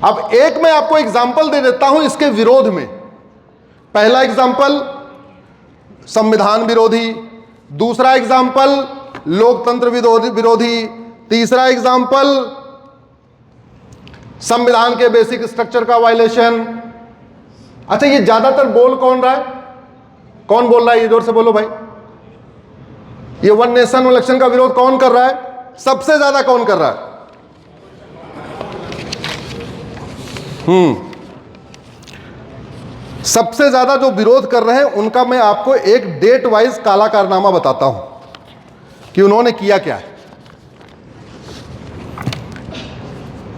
अब एक मैं आपको एग्जाम्पल दे देता हूं इसके विरोध में। पहला एग्जाम्पल संविधान विरोधी, दूसरा एग्जाम्पल लोकतंत्र विरोधी, तीसरा एग्जाम्पल संविधान के बेसिक स्ट्रक्चर का वायलेशन। अच्छा, ये ज्यादातर बोल कौन रहा है? कौन बोल रहा है? ये जोर से बोलो भाई। ये वन नेशन इलेक्शन का विरोध कौन कर रहा है? सबसे ज्यादा कौन कर रहा है? सबसे ज्यादा जो विरोध कर रहे हैं उनका मैं आपको एक डेट वाइज काला कारनामा बताता हूं कि उन्होंने किया क्या है।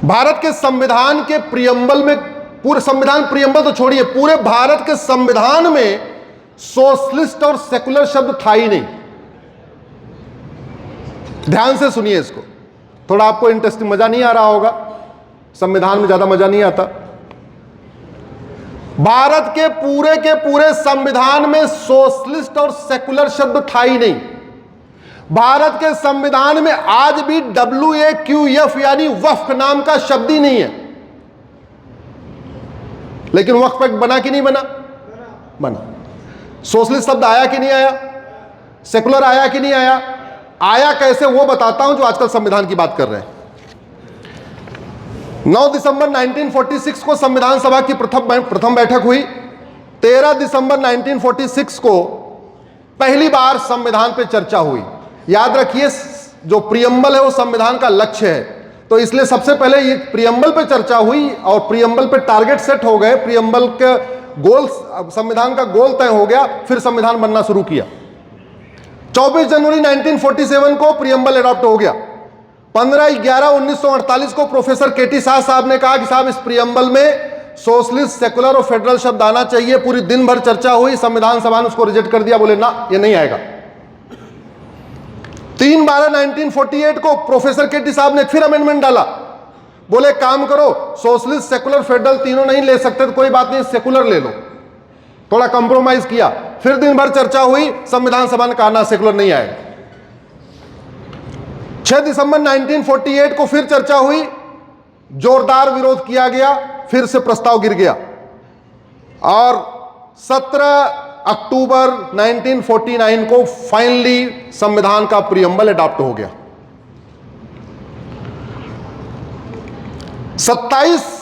भारत के संविधान के प्रियम्बल में, पूरे संविधान प्रियम्बल तो छोड़िए, पूरे भारत के संविधान में सोशलिस्ट और सेकुलर शब्द था ही नहीं। ध्यान से सुनिए इसको, थोड़ा आपको इंटरेस्टिंग, मजा नहीं आ रहा होगा, संविधान में ज्यादा मजा नहीं आता। भारत के पूरे संविधान में सोशलिस्ट और सेकुलर शब्द था ही नहीं। भारत के संविधान में आज भी WAQF यानी वक्फ नाम का शब्द ही नहीं है। लेकिन वक्फ एक्ट बना कि नहीं बना? बना। सोशलिस्ट शब्द आया कि नहीं आया? सेकुलर आया कि नहीं आया? आया कैसे वो बताता हूं, जो आजकल संविधान की बात कर रहे हैं। 9 दिसंबर 1946 को संविधान सभा की प्रथम बैठक हुई। 13 दिसंबर 1946 को पहली बार संविधान पे चर्चा हुई। याद रखिए, जो प्रियम्बल है वो संविधान का लक्ष्य है, तो इसलिए सबसे पहले ये प्रियम्बल पे चर्चा हुई और प्रियम्बल पे टारगेट सेट हो गए, प्रियम्बल के गोल, संविधान का गोल तय हो गया, फिर संविधान बनना शुरू किया। 24 जनवरी 1947 को प्रियम्बल अडॉप्ट हो गया। 15/11/1948 को प्रोफेसर KT शाह साहब ने कहा कि साहब इस प्रियम्बल में सोशलिस्ट, सेकुलर और फेडरल शब्द आना चाहिए। पूरी दिन भर चर्चा हुई, संविधान सभा ने उसको रिजेक्ट कर दिया, बोले ना ये नहीं आएगा। 3/12/1948 को प्रोफेसर KT साहब ने फिर अमेंडमेंट डाला, बोले काम करो, सोशलिस्ट, सेकुलर, फेडरल तीनों नहीं ले सकते तो कोई बात नहीं, सेकुलर ले लो। थोड़ा कंप्रोमाइज किया, फिर दिन भर चर्चा हुई, संविधान सभा ने कहा ना सेकुलर नहीं आएगा। 6 दिसंबर 1948 को फिर चर्चा हुई, जोरदार विरोध किया गया, फिर से प्रस्ताव गिर गया और 17 अक्टूबर 1949 को फाइनली संविधान का प्रियम्बल अडॉप्ट हो गया। 27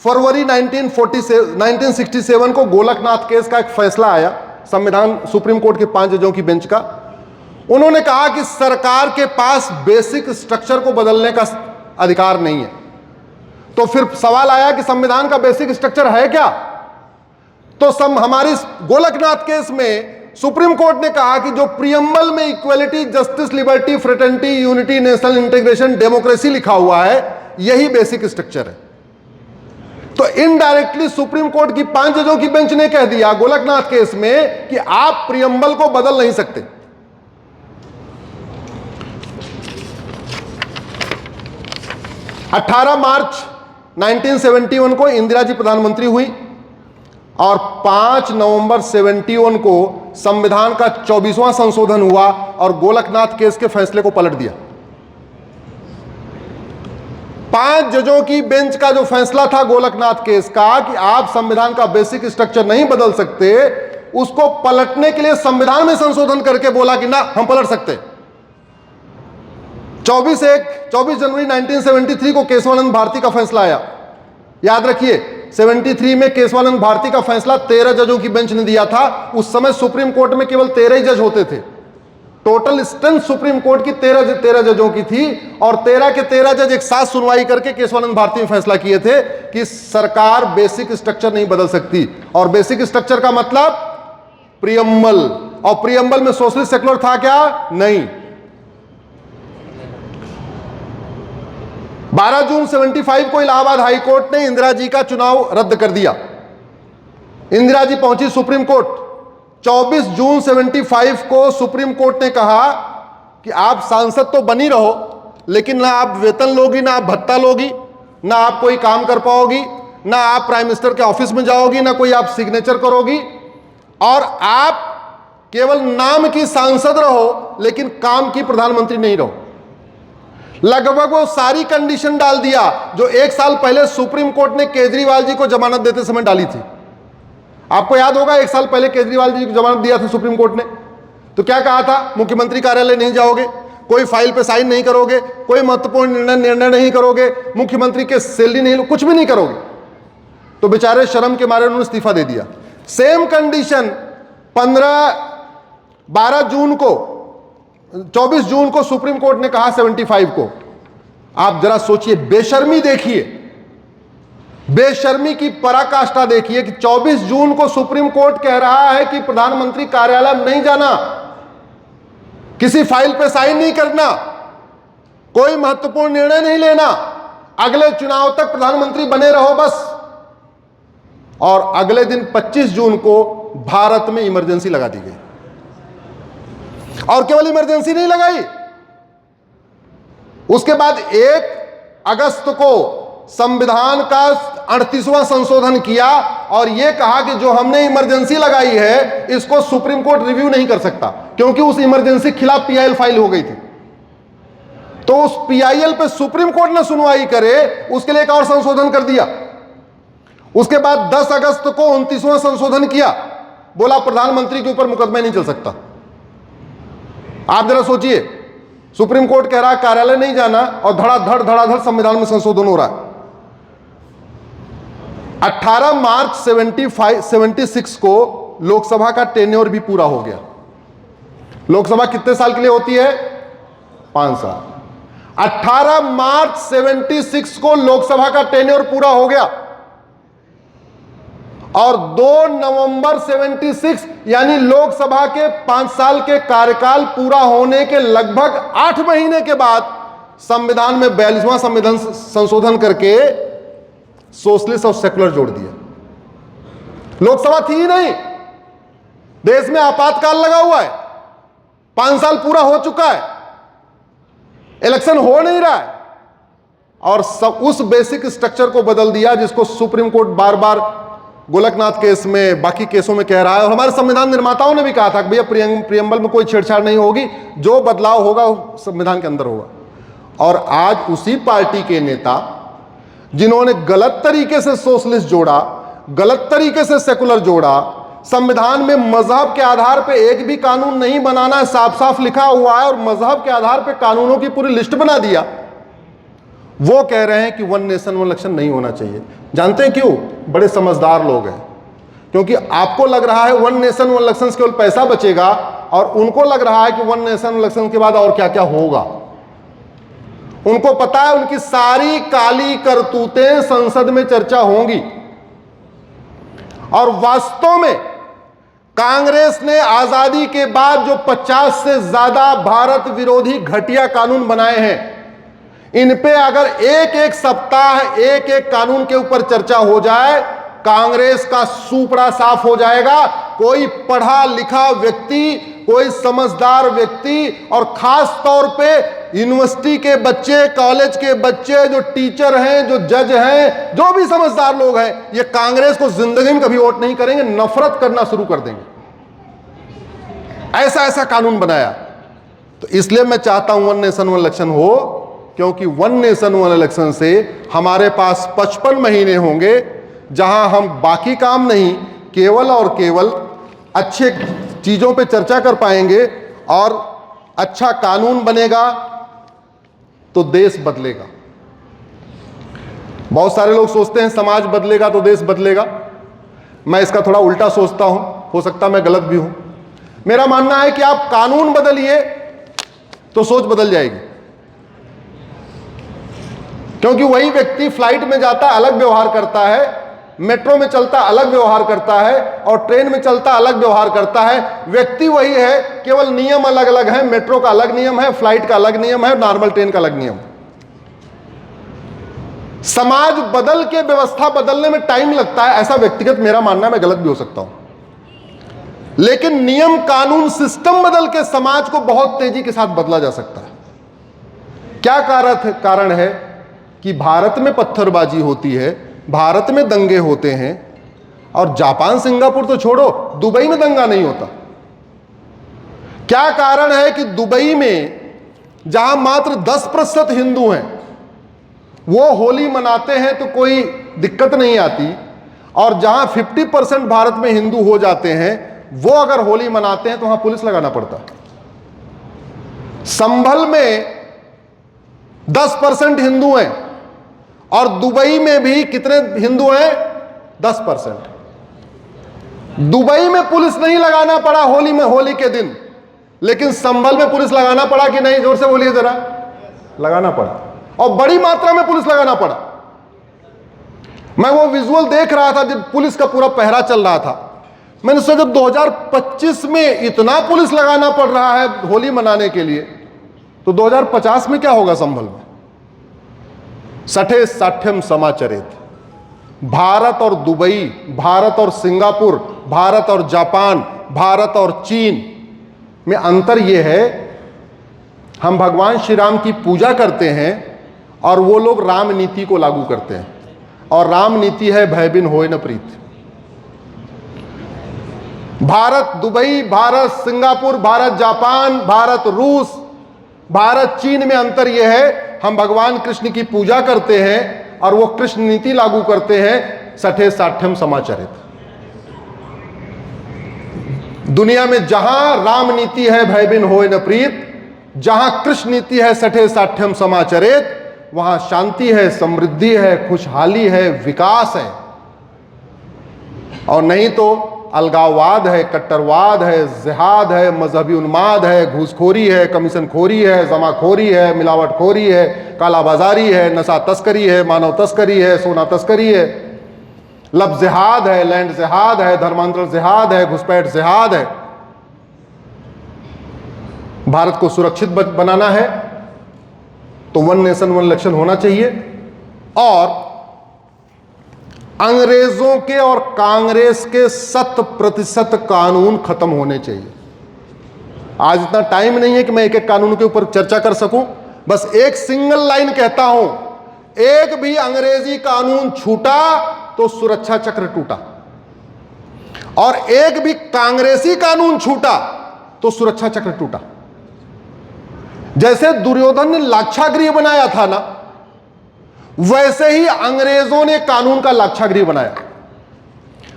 फरवरी 1967 को गोलकनाथ केस का एक फैसला आया, संविधान सुप्रीम कोर्ट के 5 जजों की बेंच का। उन्होंने कहा कि सरकार के पास बेसिक स्ट्रक्चर को बदलने का अधिकार नहीं है। तो फिर सवाल आया कि संविधान का बेसिक स्ट्रक्चर है क्या? तो हमारी गोलकनाथ केस में सुप्रीम कोर्ट ने कहा कि जो प्रियम्बल में equality, justice, liberty, fraternity, unity, national integration, democracy लिखा हुआ है, यही बेसिक स्ट्रक्चर है। तो इनडायरेक्टली सुप्रीम कोर्ट की 5 जजों की बेंच ने कह दिया गोलकनाथ केस में कि आप प्रियम्बल को बदल नहीं सकते। 18 मार्च 1971 को इंदिरा जी प्रधानमंत्री हुई और 5 नवंबर 71 को संविधान का 24वां संशोधन हुआ और गोलकनाथ केस के फैसले को पलट दिया। 5 जजों की बेंच का जो फैसला था गोलकनाथ केस का कि आप संविधान का बेसिक स्ट्रक्चर नहीं बदल सकते, उसको पलटने के लिए संविधान में संशोधन करके बोला कि ना हम पलट सकते। 24 जनवरी 1973 को केशवानंद भारती का फैसला आया। याद रखिए, 73 में केशवानंद भारती का फैसला 13 जजों की बेंच ने दिया था। उस समय सुप्रीम कोर्ट में केवल 13 ही जज होते थे। टोटल स्ट्रेंथ सुप्रीम कोर्ट की 13 जजों की थी और 13 के 13 जज एक साथ सुनवाई करके केशवानंद भारती में फैसला किए थे कि सरकार बेसिक स्ट्रक्चर नहीं बदल सकती। और बेसिक स्ट्रक्चर का मतलब प्रियम्बल, और प्रियम्बल में सोशलिस्ट, सेकुलर था क्या? नहीं। 12 जून 75 को इलाहाबाद हाई कोर्ट ने इंदिरा जी का चुनाव रद्द कर दिया। इंदिरा जी पहुंची सुप्रीम कोर्ट। 24 जून 75 को सुप्रीम कोर्ट ने कहा कि आप सांसद तो बनी रहो, लेकिन ना आप वेतन लोगी, ना आप भत्ता लोगी, ना आप कोई काम कर पाओगी, ना आप प्राइम मिनिस्टर के ऑफिस में जाओगी, ना कोई आप सिग्नेचर करोगी, और आप केवल नाम की सांसद रहो लेकिन काम की प्रधानमंत्री नहीं रहो। लगभग वो सारी कंडीशन डाल दिया जो 1 साल पहले सुप्रीम कोर्ट ने केजरीवाल जी को जमानत देते समय डाली थी। आपको याद होगा 1 साल पहले केजरीवाल जी को जमानत दिया था सुप्रीम कोर्ट ने, तो क्या कहा था? मुख्यमंत्री कार्यालय नहीं जाओगे, कोई फाइल पे साइन नहीं करोगे, कोई महत्वपूर्ण निर्णय नहीं करोगे, मुख्यमंत्री के सैलरी नहीं, कुछ भी नहीं करोगे। तो बेचारे शर्म के मारे उन्होंने इस्तीफा दे दिया। सेम कंडीशन 12 जून को 24 जून को सुप्रीम कोर्ट ने कहा 75 को। आप जरा सोचिए, बेशर्मी देखिए, बेशर्मी की पराकाष्ठा देखिए कि 24 जून को सुप्रीम कोर्ट कह रहा है कि प्रधानमंत्री कार्यालय में नहीं जाना, किसी फाइल पे साइन नहीं करना, कोई महत्वपूर्ण निर्णय नहीं लेना, अगले चुनाव तक प्रधानमंत्री बने रहो बस। और अगले दिन 25 जून को भारत में इमरजेंसी लगा दी गई। और केवल इमरजेंसी नहीं लगाई, उसके बाद 1 अगस्त को संविधान का 38वां संशोधन किया और यह कहा कि जो हमने इमरजेंसी लगाई है इसको सुप्रीम कोर्ट रिव्यू नहीं कर सकता, क्योंकि उस इमरजेंसी के खिलाफ पीआईएल फाइल हो गई थी। तो उस पीआईएल पे सुप्रीम कोर्ट ने सुनवाई करे, उसके लिए एक और संशोधन कर दिया। उसके बाद 10 अगस्त को 29वां संशोधन किया, बोला प्रधानमंत्री के ऊपर मुकदमा नहीं चल सकता। आप जरा सोचिए, सुप्रीम कोर्ट कह रहा है कार्यालय नहीं जाना और धड़ाधड़ संविधान में संशोधन हो रहा है। 18 मार्च 76 को लोकसभा का टेन्योर भी पूरा हो गया। लोकसभा कितने साल के लिए होती है? 5 साल। 18 मार्च 76 को लोकसभा का टेन्योर पूरा हो गया और 2 नवंबर 76 यानी लोकसभा के 5 साल के कार्यकाल पूरा होने के लगभग 8 महीने के बाद संविधान में 42वां संविधान संशोधन करके सोशलिस्ट और सेकुलर जोड़ दिया। लोकसभा थी ही नहीं, देश में आपातकाल लगा हुआ है, 5 साल पूरा हो चुका है, इलेक्शन हो नहीं रहा है और उस बेसिक स्ट्रक्चर को बदल दिया जिसको सुप्रीम कोर्ट बार बार गोलकनाथ केस में, बाकी केसों में कह रहा है। और हमारे संविधान निर्माताओं ने भी कहा था कि भैया प्रियम्बल में कोई छेड़छाड़ नहीं होगी, जो बदलाव होगा संविधान के अंदर होगा। और आज उसी पार्टी के नेता जिन्होंने गलत तरीके से सोशलिस्ट जोड़ा, गलत तरीके से सेकुलर जोड़ा, संविधान में मजहब के आधार पर एक भी कानून नहीं बनाना साफ साफ लिखा हुआ है और मजहब के आधार पर कानूनों की पूरी लिस्ट बना दिया, वो कह रहे हैं कि 1 नेशन 1 इलेक्शन नहीं होना चाहिए। जानते हैं क्यों? बड़े समझदार लोग हैं। क्योंकि आपको लग रहा है 1 नेशन 1 इलेक्शन केवल पैसा बचेगा और उनको लग रहा है कि 1 नेशन इलेक्शन के बाद और क्या क्या होगा। उनको पता है उनकी सारी काली करतूतें संसद में चर्चा होंगी। और वास्तव में कांग्रेस ने आजादी के बाद जो 50 से ज्यादा भारत विरोधी घटिया कानून बनाए हैं, इन पे अगर एक सप्ताह एक कानून के ऊपर चर्चा हो जाए, कांग्रेस का सूपड़ा साफ हो जाएगा। कोई पढ़ा लिखा व्यक्ति, कोई समझदार व्यक्ति और खास तौर पे यूनिवर्सिटी के बच्चे, कॉलेज के बच्चे, जो टीचर हैं, जो जज हैं, जो भी समझदार लोग हैं, ये कांग्रेस को जिंदगी में कभी वोट नहीं करेंगे, नफरत करना शुरू कर देंगे। ऐसा कानून बनाया। तो इसलिए मैं चाहता हूं 1 नेशन 1 इलेक्शन हो, क्योंकि 1 नेशन 1 इलेक्शन से हमारे पास 55 महीने होंगे जहां हम बाकी काम नहीं, केवल और केवल अच्छे चीजों पे चर्चा कर पाएंगे और अच्छा कानून बनेगा तो देश बदलेगा। बहुत सारे लोग सोचते हैं समाज बदलेगा तो देश बदलेगा। मैं इसका थोड़ा उल्टा सोचता हूं, हो सकता मैं गलत भी हूं। मेरा मानना है कि आप कानून बदलिए तो सोच बदल जाएगी। क्योंकि वही व्यक्ति फ्लाइट में जाता अलग व्यवहार करता है, मेट्रो में चलता अलग व्यवहार करता है और ट्रेन में चलता अलग व्यवहार करता है। व्यक्ति वही है, केवल नियम अलग अलग है। मेट्रो का अलग नियम है, फ्लाइट का अलग नियम है, नॉर्मल ट्रेन का अलग नियम है। समाज बदल के व्यवस्था बदलने में टाइम लगता है, ऐसा व्यक्तिगत मेरा मानना है, मैं गलत भी हो सकता हूं। लेकिन नियम कानून सिस्टम बदल के समाज को बहुत तेजी के साथ बदला जा सकता है। क्या कारण है कि भारत में पत्थरबाजी होती है, भारत में दंगे होते हैं और जापान सिंगापुर तो छोड़ो, दुबई में दंगा नहीं होता। क्या कारण है कि दुबई में जहां मात्र 10% हिंदू हैं, वो होली मनाते हैं तो कोई दिक्कत नहीं आती, और जहां 50% भारत में हिंदू हो जाते हैं, वो अगर होली मनाते हैं तो वहां पुलिस लगाना पड़ता। संभल में 10% हिंदू हैं, और दुबई में भी कितने हिंदू हैं? 10%। दुबई में पुलिस नहीं लगाना पड़ा होली में, होली के दिन, लेकिन संभल में पुलिस लगाना पड़ा कि नहीं? जोर से बोलिए जरा। लगाना पड़ा, और बड़ी मात्रा में पुलिस लगाना पड़ा। मैं वो विजुअल देख रहा था जब पुलिस का पूरा पहरा चल रहा था। मैंने सोचा जब 2025 में इतना पुलिस लगाना पड़ रहा है होली मनाने के लिए, तो 2050 में क्या होगा संभल में? सठे साठ्यम समाचरित। भारत और दुबई, भारत और सिंगापुर, भारत और जापान, भारत और चीन में अंतर यह है, हम भगवान श्री राम की पूजा करते हैं और वो लोग राम नीति को लागू करते हैं, और राम नीति है भय बिन होए न प्रीत। Bharat Dubai, Bharat Singapore, Bharat Japan, Bharat रूस, भारत चीन में अंतर यह है, हम भगवान कृष्ण की पूजा करते हैं और वो कृष्ण नीति लागू करते हैं, सठे साठ्यम समाचरित। दुनिया में जहां राम नीति है भय बिन होए न प्रीत, जहां कृष्ण नीति है सठे साठ्यम समाचरित, वहां शांति है, समृद्धि है, खुशहाली है, विकास है। और नहीं तो अलगाववाद है, कट्टरवाद है, जिहाद है, मजहबी उन्माद है, घूसखोरी है, कमीशनखोरी है, जमाखोरी है, मिलावटखोरी है, कालाबाजारी है, नशा तस्करी है, मानव तस्करी है, सोना तस्करी है, लब जिहाद है, लैंड जिहाद है, धर्मांतरण जिहाद है, घुसपैठ जिहाद है। भारत को सुरक्षित बनाना है तो 1 नेशन 1 इलेक्शन होना चाहिए, और अंग्रेजों के और कांग्रेस के 100% कानून खत्म होने चाहिए। आज इतना टाइम नहीं है कि मैं एक एक कानून के ऊपर चर्चा कर सकूं, बस एक सिंगल लाइन कहता हूं, एक भी अंग्रेजी कानून छूटा तो सुरक्षा चक्र टूटा, और एक भी कांग्रेसी कानून छूटा तो सुरक्षा चक्र टूटा। जैसे दुर्योधन ने लाक्षागृह बनाया था ना, वैसे ही अंग्रेजों ने कानून का लाक्षागृह बनाया।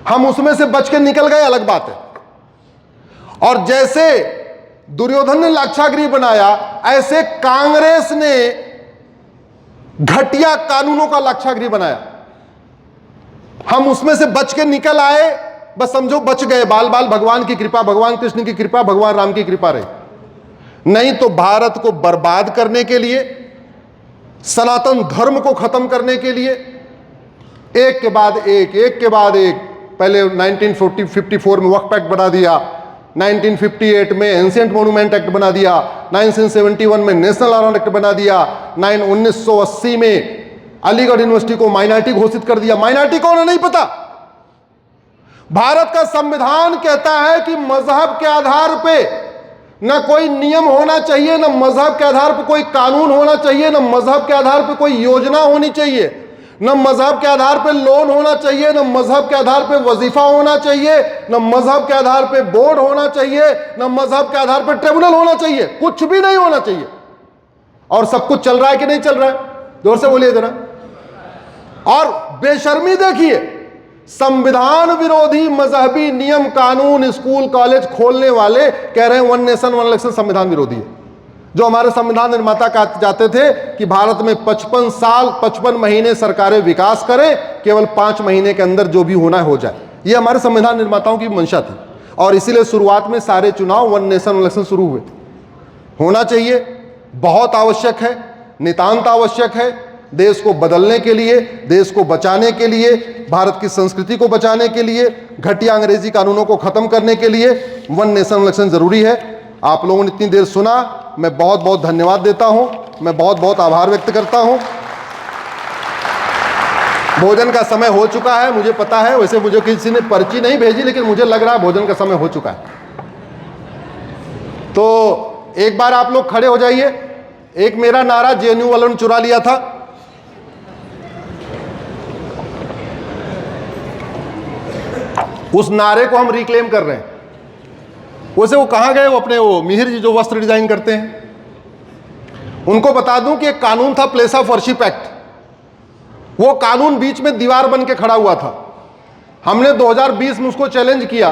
हम उसमें से बच के निकल गए, अलग बात है। और जैसे दुर्योधन ने लाक्षागृह बनाया, ऐसे कांग्रेस ने घटिया कानूनों का लाक्षागृह बनाया। हम उसमें से बच के निकल आए, बस समझो बच गए, बाल बाल भगवान की कृपा, भगवान कृष्ण की कृपा, भगवान राम की कृपा रही। नहीं तो भारत को बर्बाद करने के लिए, सनातन धर्म को खत्म करने के लिए एक के बाद एक, पहले 1954 में वक्फ एक्ट बना दिया, 1958 में एंशिएंट मॉन्यूमेंट एक्ट बना दिया, 1971 में नेशनल आर्ट एक्ट बना दिया, 1980 में अलीगढ़ यूनिवर्सिटी को माइनॉरिटी घोषित कर दिया। माइनॉरिटी कौन है नहीं पता। भारत का संविधान कहता है कि मजहब के आधार पे न कोई नियम होना चाहिए, न मजहब के आधार पर कोई कानून होना चाहिए, न मजहब के आधार पर कोई योजना होनी चाहिए, न मजहब के आधार पर लोन होना चाहिए, न मजहब के आधार पर वजीफा होना चाहिए, न मजहब के आधार पर बोर्ड होना चाहिए, न मजहब के आधार पर ट्रिब्यूनल होना चाहिए, कुछ भी नहीं होना चाहिए। और सब कुछ चल रहा है कि नहीं चल रहा है? जोर से बोलिए जरा। और बेशर्मी देखिए, संविधान विरोधी मजहबी नियम कानून स्कूल कॉलेज खोलने वाले कह रहे हैं 1 नेशन 1 इलेक्शन संविधान विरोधी है। जो हमारे संविधान निर्माता चाहते थे कि भारत में 55 साल 55 महीने सरकारें विकास करें, केवल 5 महीने के अंदर जो भी होना है हो जाए, ये हमारे संविधान निर्माताओं की मंशा थी। और इसीलिए शुरुआत में सारे चुनाव 1 नेशन 1 इलेक्शन शुरू हुए। होना चाहिए, बहुत आवश्यक है, नितांत आवश्यक है, देश को बदलने के लिए, देश को बचाने के लिए, भारत की संस्कृति को बचाने के लिए, घटिया अंग्रेजी कानूनों को खत्म करने के लिए 1 नेशन इलेक्शन जरूरी है। आप लोगों ने इतनी देर सुना, मैं बहुत बहुत धन्यवाद देता हूं, मैं बहुत बहुत आभार व्यक्त करता हूं। भोजन का समय हो चुका है, मुझे पता है, वैसे मुझे किसी ने पर्ची नहीं भेजी, लेकिन मुझे लग रहा है भोजन का समय हो चुका है। तो एक बार आप लोग खड़े हो जाइए। एक मेरा नारा जेएनयू वालों ने चुरा लिया था, उस नारे को हम रिक्लेम कर रहे हैं। वैसे वो कहाँ गए, वो अपने वो मिहिर जी जो वस्त्र डिजाइन करते हैं, उनको बता दूं कि एक कानून था प्लेस ऑफ वर्शिप एक्ट, वो कानून बीच में दीवार बन के खड़ा हुआ था। हमने 2020 में उसको चैलेंज किया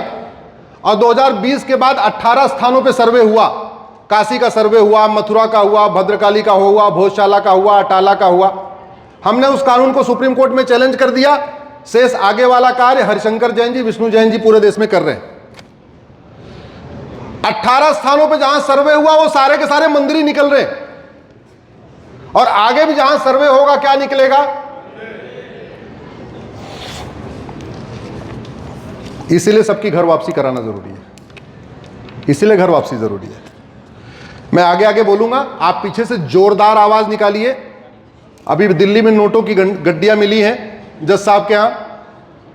और 2020 के बाद 18 स्थानों पे सर्वे हुआ। काशी का सर्वे हुआ, मथुरा का हुआ, भद्रकाली का हुआ, भोजशाला का हुआ, अटाला का हुआ। हमने उस कानून को सुप्रीम कोर्ट में चैलेंज कर दिया। शेष आगे वाला कार्य हरिशंकर जैन जी, विष्णु जैन जी पूरे देश में कर रहे हैं। 18 स्थानों पे जहां सर्वे हुआ वो सारे के सारे मंदिर ही निकल रहे हैं, और आगे भी जहां सर्वे होगा क्या निकलेगा? इसीलिए सबकी घर वापसी कराना जरूरी है, इसीलिए घर वापसी जरूरी है। मैं आगे आगे बोलूंगा, आप पीछे से जोरदार आवाज निकालिए। अभी दिल्ली में नोटों की गड्डियां मिली हैं जज साहब के यहां,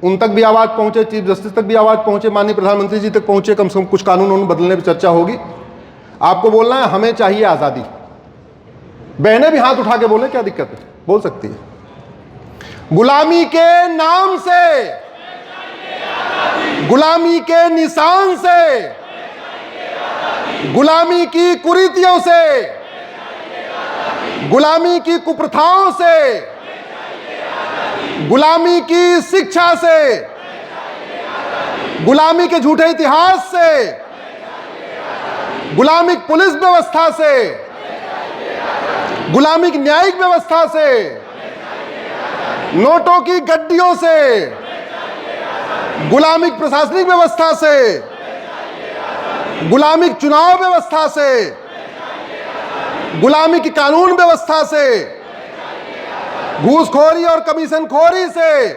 उन तक भी आवाज पहुंचे, चीफ जस्टिस तक भी आवाज पहुंचे, माननीय प्रधानमंत्री जी तक पहुंचे, कम से कम कुछ कानून उन्होंने बदलने पर चर्चा होगी। आपको बोलना है हमें चाहिए आजादी। बहनें भी हाथ उठा के बोले, क्या दिक्कत है, बोल सकती है। गुलामी के नाम से, गुलामी के निशान से, गुलामी की कुरीतियों से, गुलामी की कुप्रथाओं से, गुलामी की शिक्षा से, गुलामी के झूठे इतिहास से, गुलामी पुलिस व्यवस्था से, गुलामी की न्यायिक व्यवस्था से, नोटों की गड्डियों से, गुलामिक प्रशासनिक व्यवस्था से, गुलामिक चुनाव व्यवस्था से, गुलामी की कानून व्यवस्था से, घूसखोरी और कमीशनखोरी से,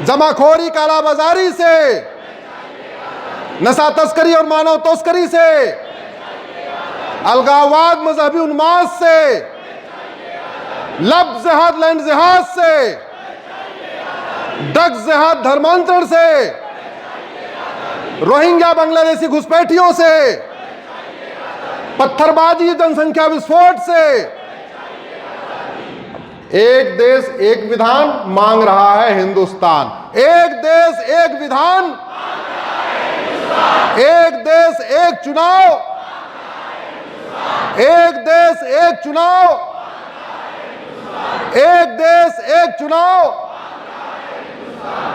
जमाखोरी कालाबाजारी से, नशा तस्करी और मानव तस्करी से, अलगाववाद मजहबी उन्माद से, लब जिहाद लैंड जिहाद से, डग जिहाद धर्मांतरण से, रोहिंग्या बांग्लादेशी घुसपैठियों से, पत्थरबाजी जनसंख्या विस्फोट से। एक देश एक विधान मांग रहा है हिंदुस्तान। एक देश एक विधान, एक देश एक चुनाव, एक देश एक चुनाव, एक देश एक चुनाव।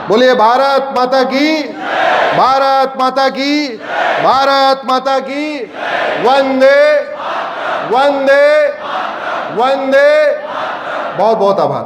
बोलिए भारत माता की, भारत माता की, भारत माता की। वंदे वंदे वंदे। बहुत बहुत आभार।